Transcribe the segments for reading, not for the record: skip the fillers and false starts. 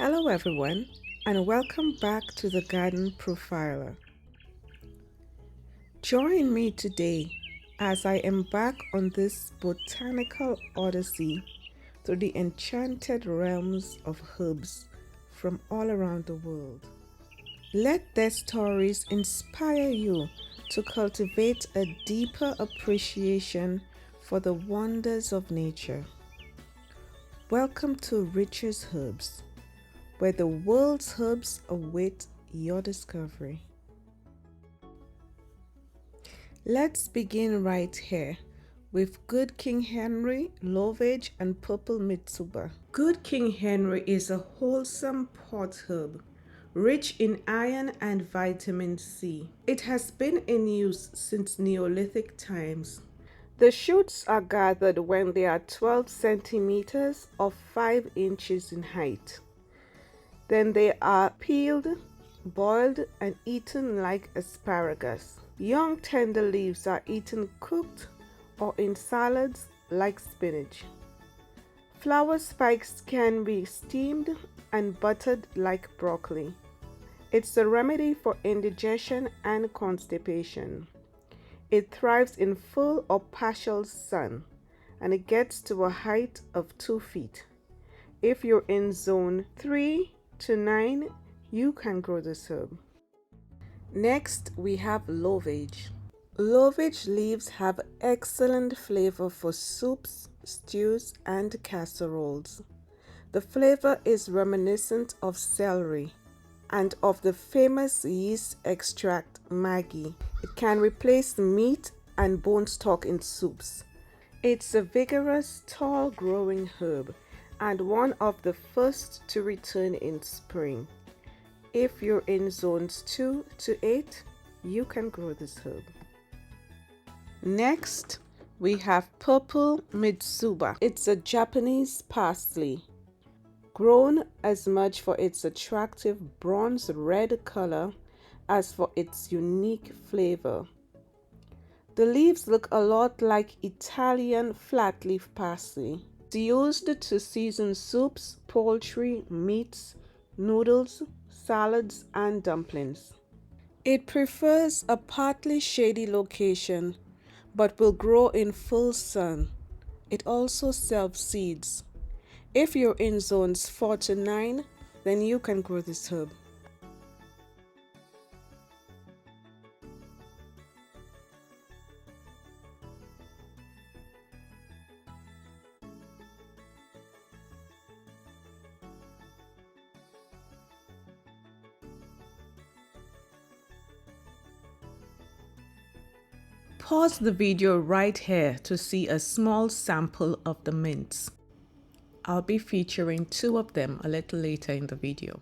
Hello everyone, and welcome back to the Garden Profiler. Join me today as I embark on this botanical odyssey through the enchanted realms of herbs from all around the world. Let their stories inspire you to cultivate a deeper appreciation for the wonders of nature. Welcome to Rich's Herbs, where the world's herbs await your discovery. Let's begin right here with Good King Henry, Lovage, and Purple Mitsuba. Good King Henry is a wholesome pot herb, rich in iron and vitamin C. It has been in use since Neolithic times. The shoots are gathered when they are 12 centimeters or 5 inches in height. Then they are peeled, boiled, and eaten like asparagus. Young tender leaves are eaten cooked or in salads like spinach. Flower spikes can be steamed and buttered like broccoli. It's a remedy for indigestion and constipation. It thrives in full or partial sun, and it gets to a height of 2 feet. If you're in zone 3 to 9, you can grow this herb. Next, we have Lovage. Lovage leaves have excellent flavor for soups, stews, and casseroles. The flavor is reminiscent of celery and of the famous yeast extract Maggi. It can replace meat and bone stock in soups. It's a vigorous, tall-growing herb and one of the first to return in spring. If you're in zones 2 to 8, you can grow this herb. Next, we have Purple Mitsuba. It's a Japanese parsley, grown as much for its attractive bronze red color as for its unique flavor. The leaves look a lot like Italian flat-leaf parsley. It's used to season soups, poultry, meats, noodles, salads, and dumplings. It prefers a partly shady location, but will grow in full sun. It also self-seeds. If you're in zones 4 to 9, then you can grow this herb. Pause the video right here to see a small sample of the mints. I'll be featuring 2 of them a little later in the video.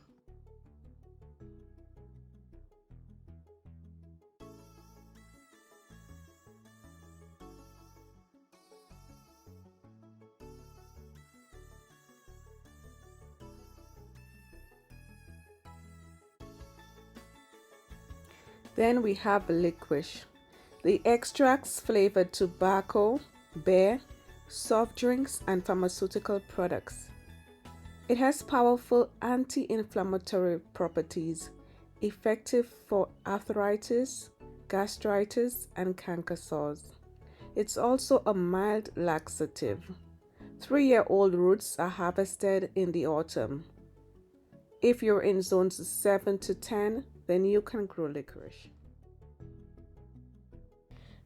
Then we have licorice. The extracts flavor tobacco, beer, soft drinks, and pharmaceutical products. It has powerful anti-inflammatory properties, effective for arthritis, gastritis, and canker sores. It's also a mild laxative. 3-year-old roots are harvested in the autumn. If you're in zones 7 to 10, then you can grow licorice.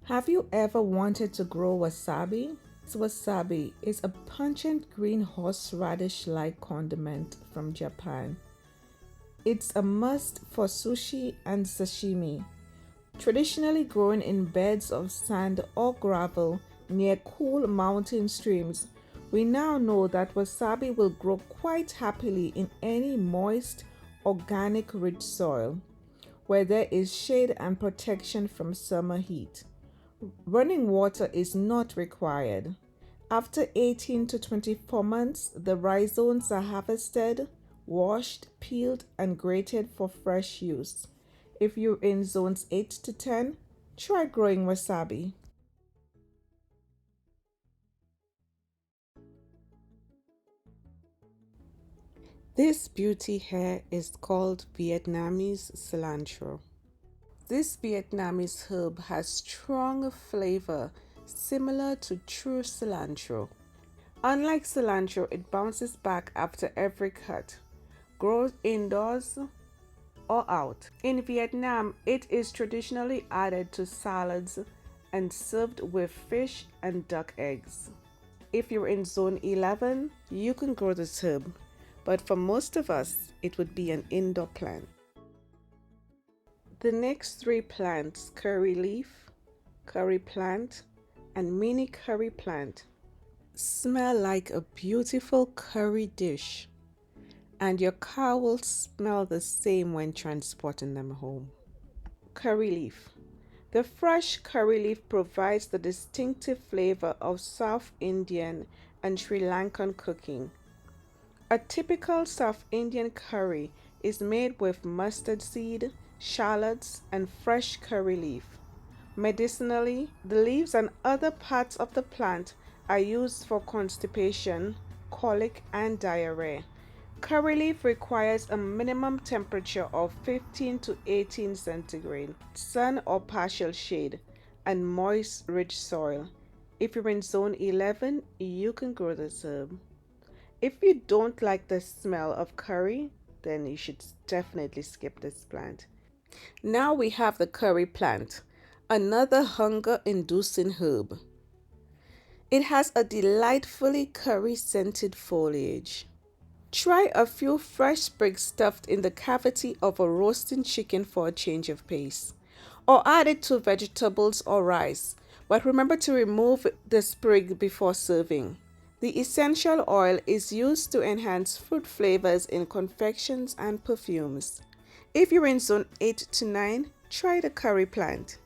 Have you ever wanted to grow wasabi? Wasabi is a pungent green horseradish-like condiment from Japan. It's a must for sushi and sashimi. Traditionally grown in beds of sand or gravel near cool mountain streams, we now know that wasabi will grow quite happily in any moist, organic rich soil where there is shade and protection from summer heat. Running water is not required. After 18 to 24 months, the rhizomes are harvested, washed, peeled, and grated for fresh use. If you're in zones 8 to 10, try growing wasabi. This beauty here is called Vietnamese cilantro. This Vietnamese herb has strong flavor similar to true cilantro. Unlike cilantro, it bounces back after every cut, grows indoors or out. In Vietnam, it is traditionally added to salads and served with fish and duck eggs. If you're in zone 11, you can grow this herb, but for most of us, it would be an indoor plant. The next three plants, curry leaf, curry plant, and mini curry plant, smell like a beautiful curry dish, and your car will smell the same when transporting them home. Curry leaf. The fresh curry leaf provides the distinctive flavor of South Indian and Sri Lankan cooking. A typical South Indian curry is made with mustard seed, shallots, and fresh curry leaf. Medicinally, the leaves and other parts of the plant are used for constipation, colic, and diarrhea. Curry leaf requires a minimum temperature of 15 to 18 centigrade, sun or partial shade, and moist, rich soil. If you're in zone 11, you can grow this herb. If you don't like the smell of curry, then you should definitely skip this plant. Now we have the curry plant, another hunger-inducing herb. It has a delightfully curry-scented foliage. Try a few fresh sprigs stuffed in the cavity of a roasting chicken for a change of pace, or add it to vegetables or rice, but remember to remove the sprig before serving. The essential oil is used to enhance fruit flavors in confections and perfumes. If you're in zone 8 to 9, try the curry plant.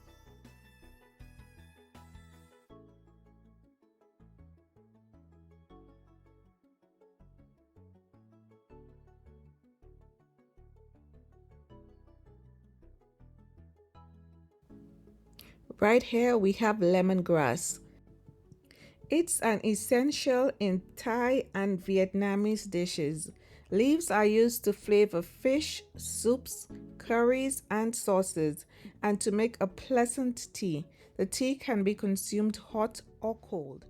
Right here we have lemongrass. It's an essential in Thai and Vietnamese dishes. Leaves are used to flavor fish, soups, curries, and sauces, and to make a pleasant tea. The tea can be consumed hot or cold.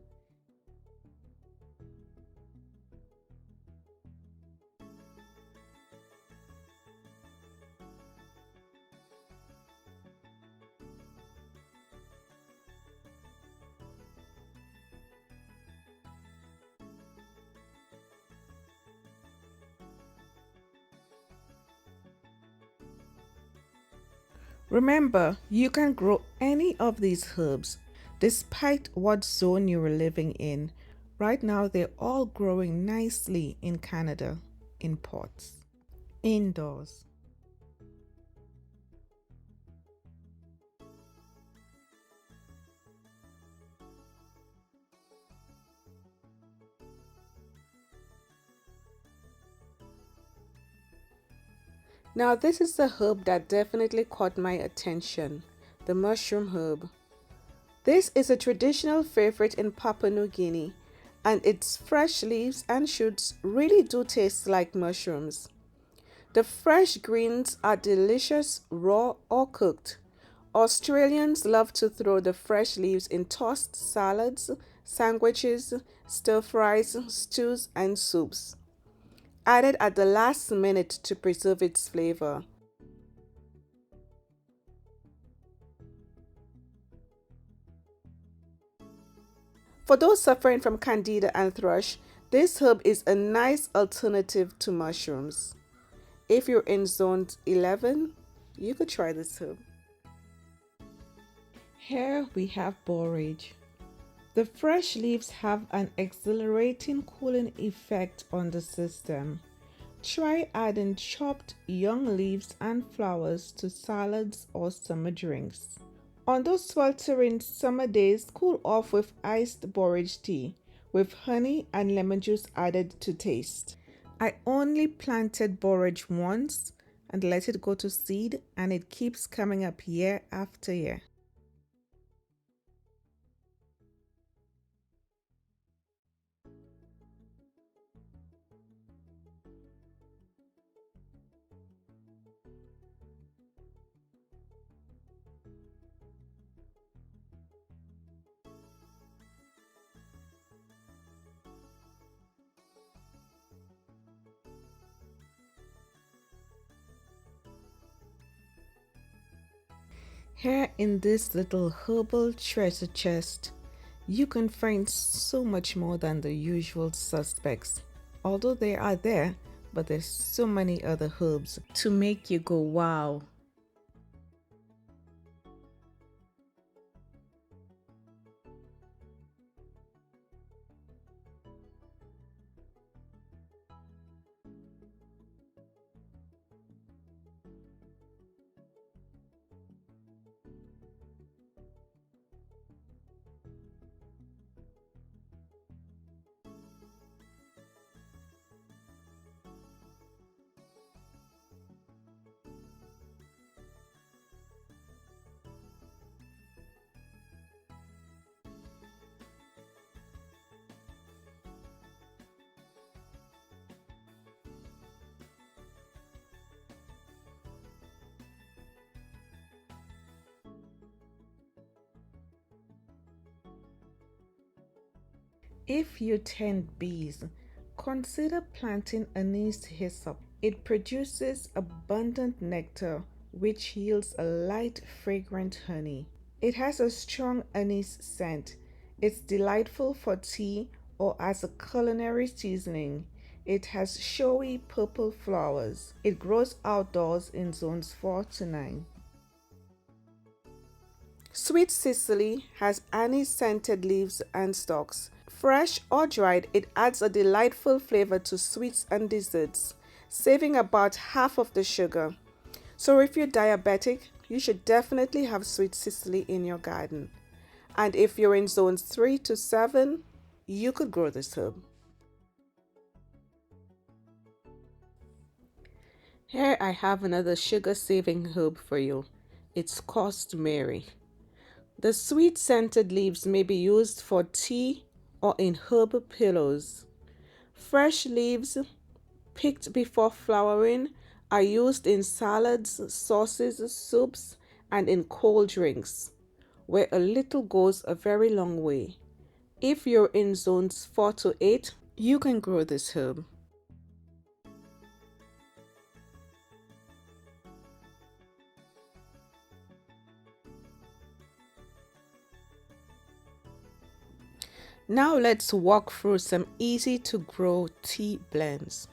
Remember, you can grow any of these herbs despite what zone you're living in. Right now, they're all growing nicely in Canada in pots, indoors. Now, this is the herb that definitely caught my attention, the mushroom herb. This is a traditional favorite in Papua New Guinea, and its fresh leaves and shoots really do taste like mushrooms. The fresh greens are delicious raw or cooked. Australians love to throw the fresh leaves in tossed salads, sandwiches, stir fries, stews, and soups, added at the last minute to preserve its flavor. For those suffering from candida and thrush, this herb is a nice alternative to mushrooms. If you're in zone 11, you could try this herb. Here we have borage. The fresh leaves have an exhilarating cooling effect on the system. Try adding chopped young leaves and flowers to salads or summer drinks. On those sweltering summer days, cool off with iced borage tea with honey and lemon juice added to taste. I only planted borage once and let it go to seed, and it keeps coming up year after year. Here in this little herbal treasure chest, you can find so much more than the usual suspects. Although they are there, but there's so many other herbs to make you go wow. If you tend bees, consider planting anise hyssop. It produces abundant nectar which yields a light, fragrant honey. It has a strong anise scent. It's delightful for tea or as a culinary seasoning. It has showy purple flowers. It grows outdoors in zones 4 to 9. Sweet Sicily has anise-scented leaves and stalks. Fresh or dried, it adds a delightful flavor to sweets and desserts, saving about half of the sugar. So if you're diabetic, you should definitely have Sweet Sicily in your garden. And if you're in zones 3 to 7, you could grow this herb. Here I have another sugar-saving herb for you. It's cosmere. The sweet scented leaves may be used for tea or in herb pillows. Fresh leaves, picked before flowering, are used in salads, sauces, soups, and in cold drinks, where a little goes a very long way. If you're in zones 4 to 8, you can grow this herb. Now let's walk through some easy to grow tea blends.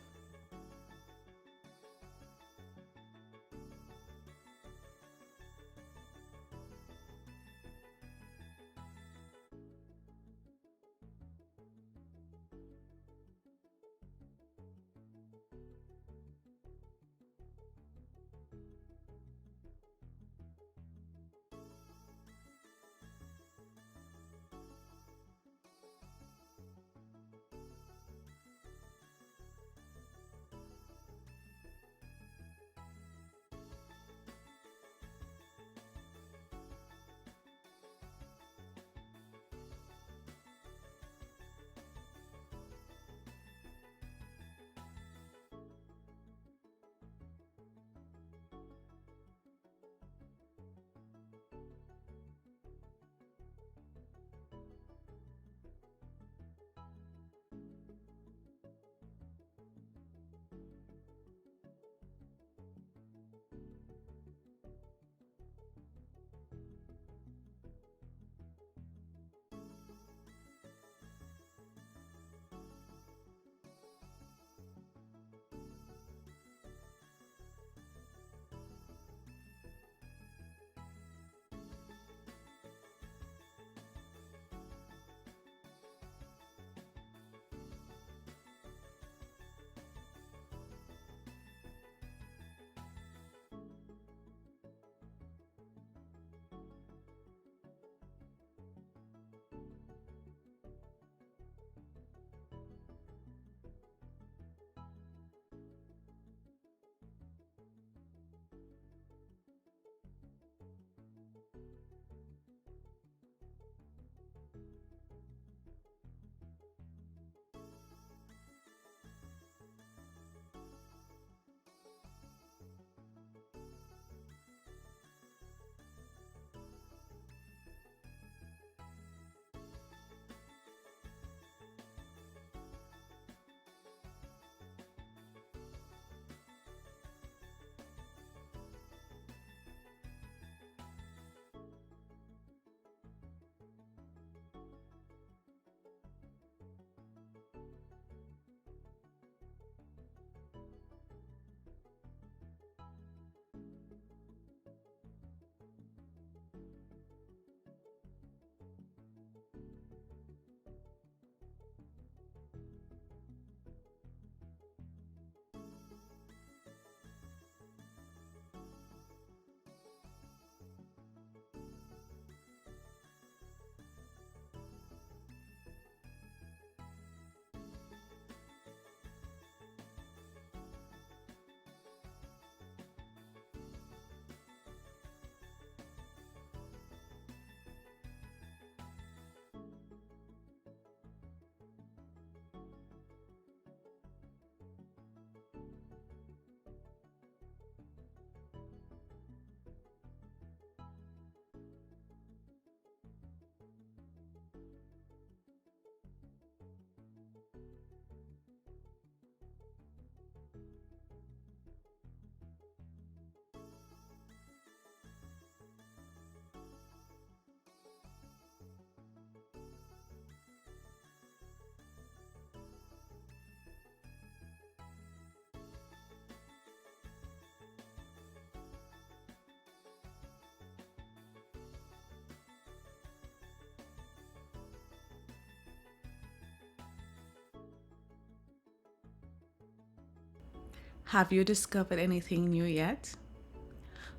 Have you discovered anything new yet?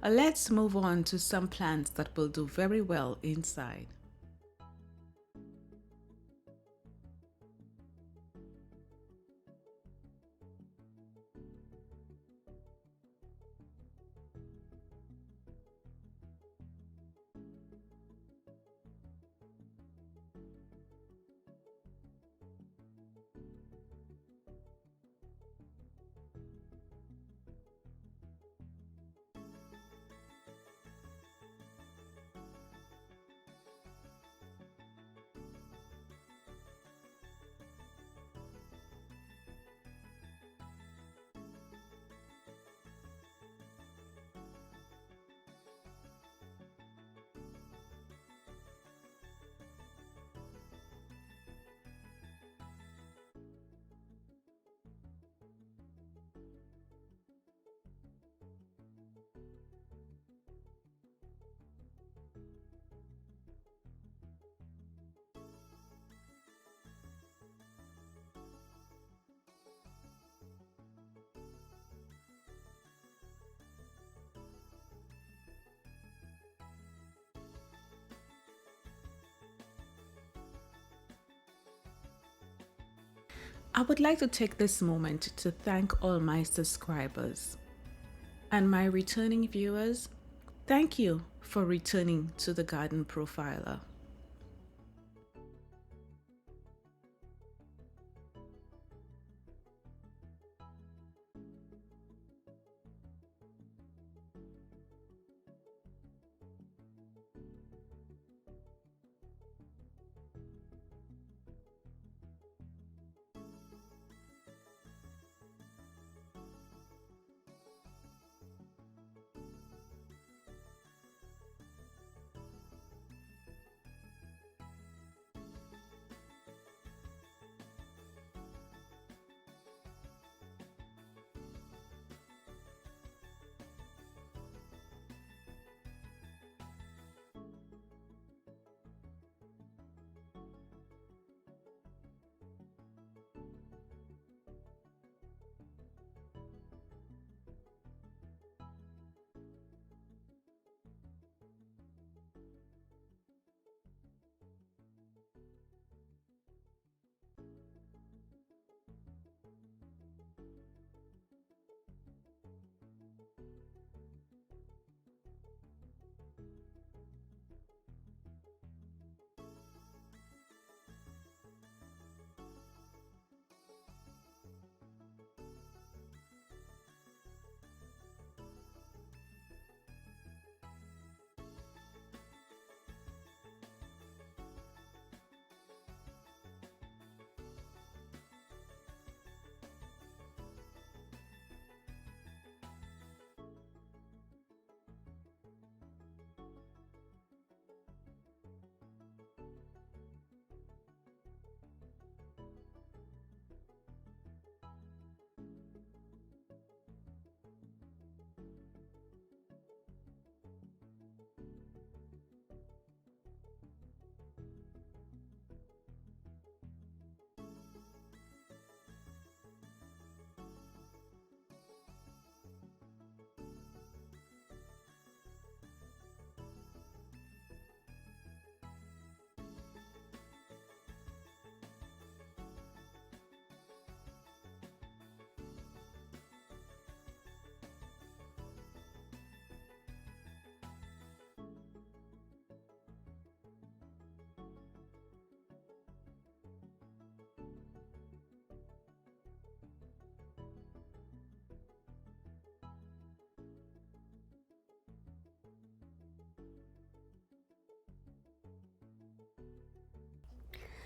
Let's move on to some plants that will do very well inside. I would like to take this moment to thank all my subscribers and my returning viewers. Thank you for returning to the Garden Profiler.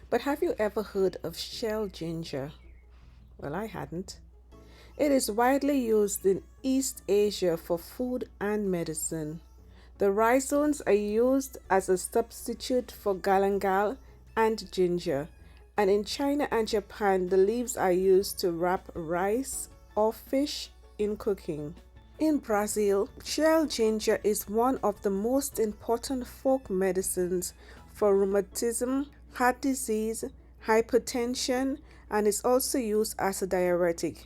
But have you ever heard of shell ginger? Well, I hadn't. It is widely used in East Asia for food and medicine. The rhizomes are used as a substitute for galangal and ginger, and in China and Japan, the leaves are used to wrap rice or fish in cooking. In Brazil, shell ginger is one of the most important folk medicines for rheumatism, heart disease, hypertension, and is also used as a diuretic.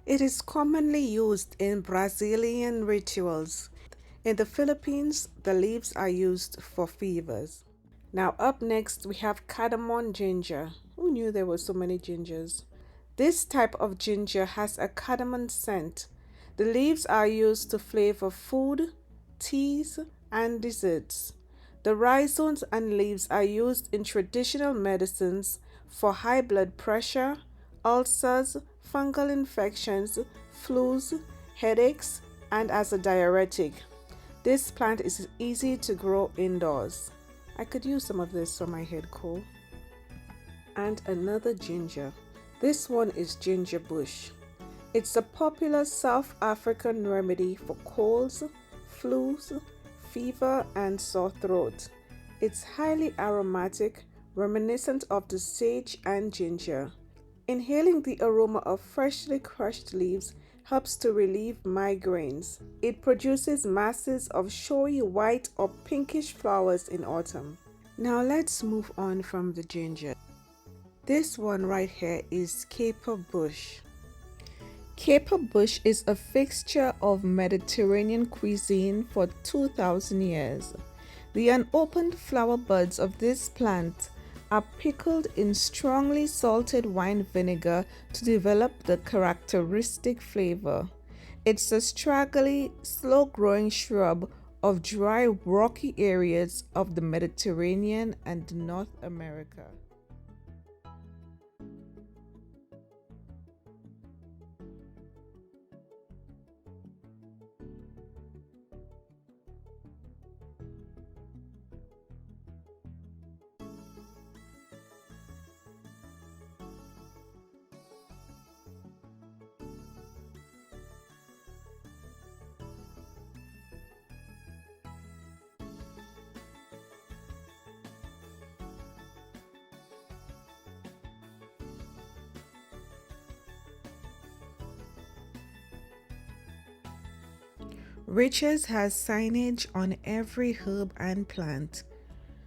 It is commonly used in Brazilian rituals. In the Philippines, the leaves are used for fevers. Now, up next, we have cardamom ginger. Who knew there were so many gingers? This type of ginger has a cardamom scent. The leaves are used to flavor food, teas, and desserts. The rhizomes and leaves are used in traditional medicines for high blood pressure, ulcers, fungal infections, flus, headaches, and as a diuretic. This plant is easy to grow indoors. I could use some of this for my head cold. And another ginger. This one is ginger bush. It's a popular South African remedy for colds, flus, fever, and sore throat. It's highly aromatic, reminiscent of the sage and ginger. Inhaling the aroma of freshly crushed leaves helps to relieve migraines. It produces masses of showy white or pinkish flowers in autumn. Now let's move on from the ginger. This one right here is caper bush. Caper bush is a fixture of Mediterranean cuisine for 2,000 years. The unopened flower buds of this plant are pickled in strongly salted wine vinegar to develop the characteristic flavor. It's a straggly, slow-growing shrub of dry, rocky areas of the Mediterranean and North America. Riches has signage on every herb and plant.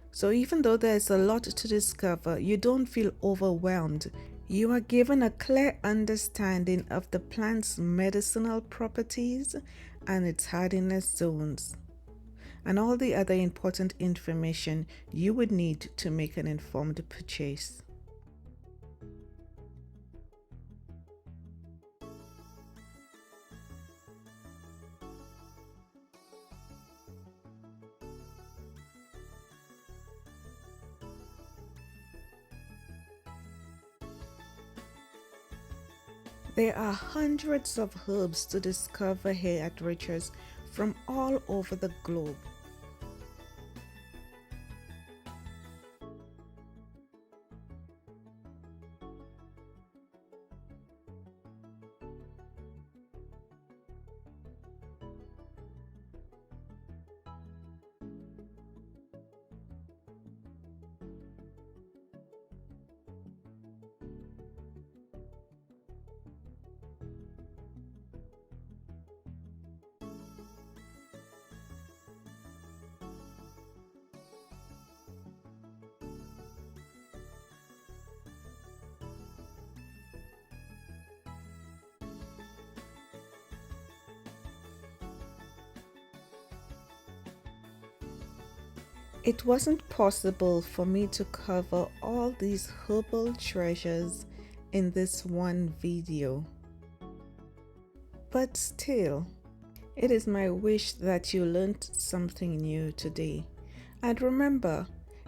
So even though there's a lot to discover, you don't feel overwhelmed. You are given a clear understanding of the plant's medicinal properties and its hardiness zones, and all the other important information you would need to make an informed purchase. There are hundreds of herbs to discover here at Richards from all over the globe. It wasn't possible for me to cover all these herbal treasures in this one video. But still, it is my wish that you learned something new today. And remember,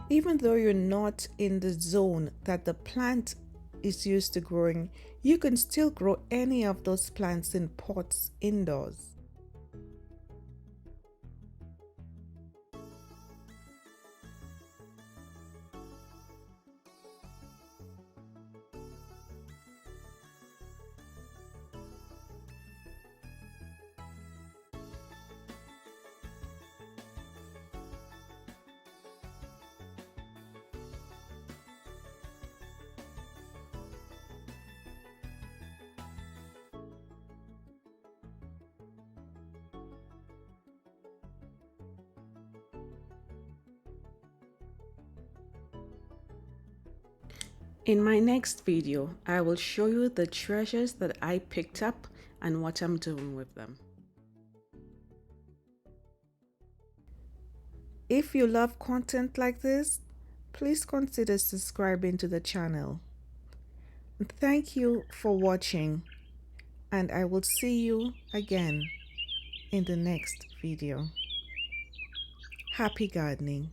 even though you're not in the zone that the plant is used to growing, you can still grow any of those plants in pots indoors. In my next video, I will show you the treasures that I picked up and what I'm doing with them. If you love content like this, please consider subscribing to the channel. Thank you for watching, and I will see you again in the next video. Happy gardening.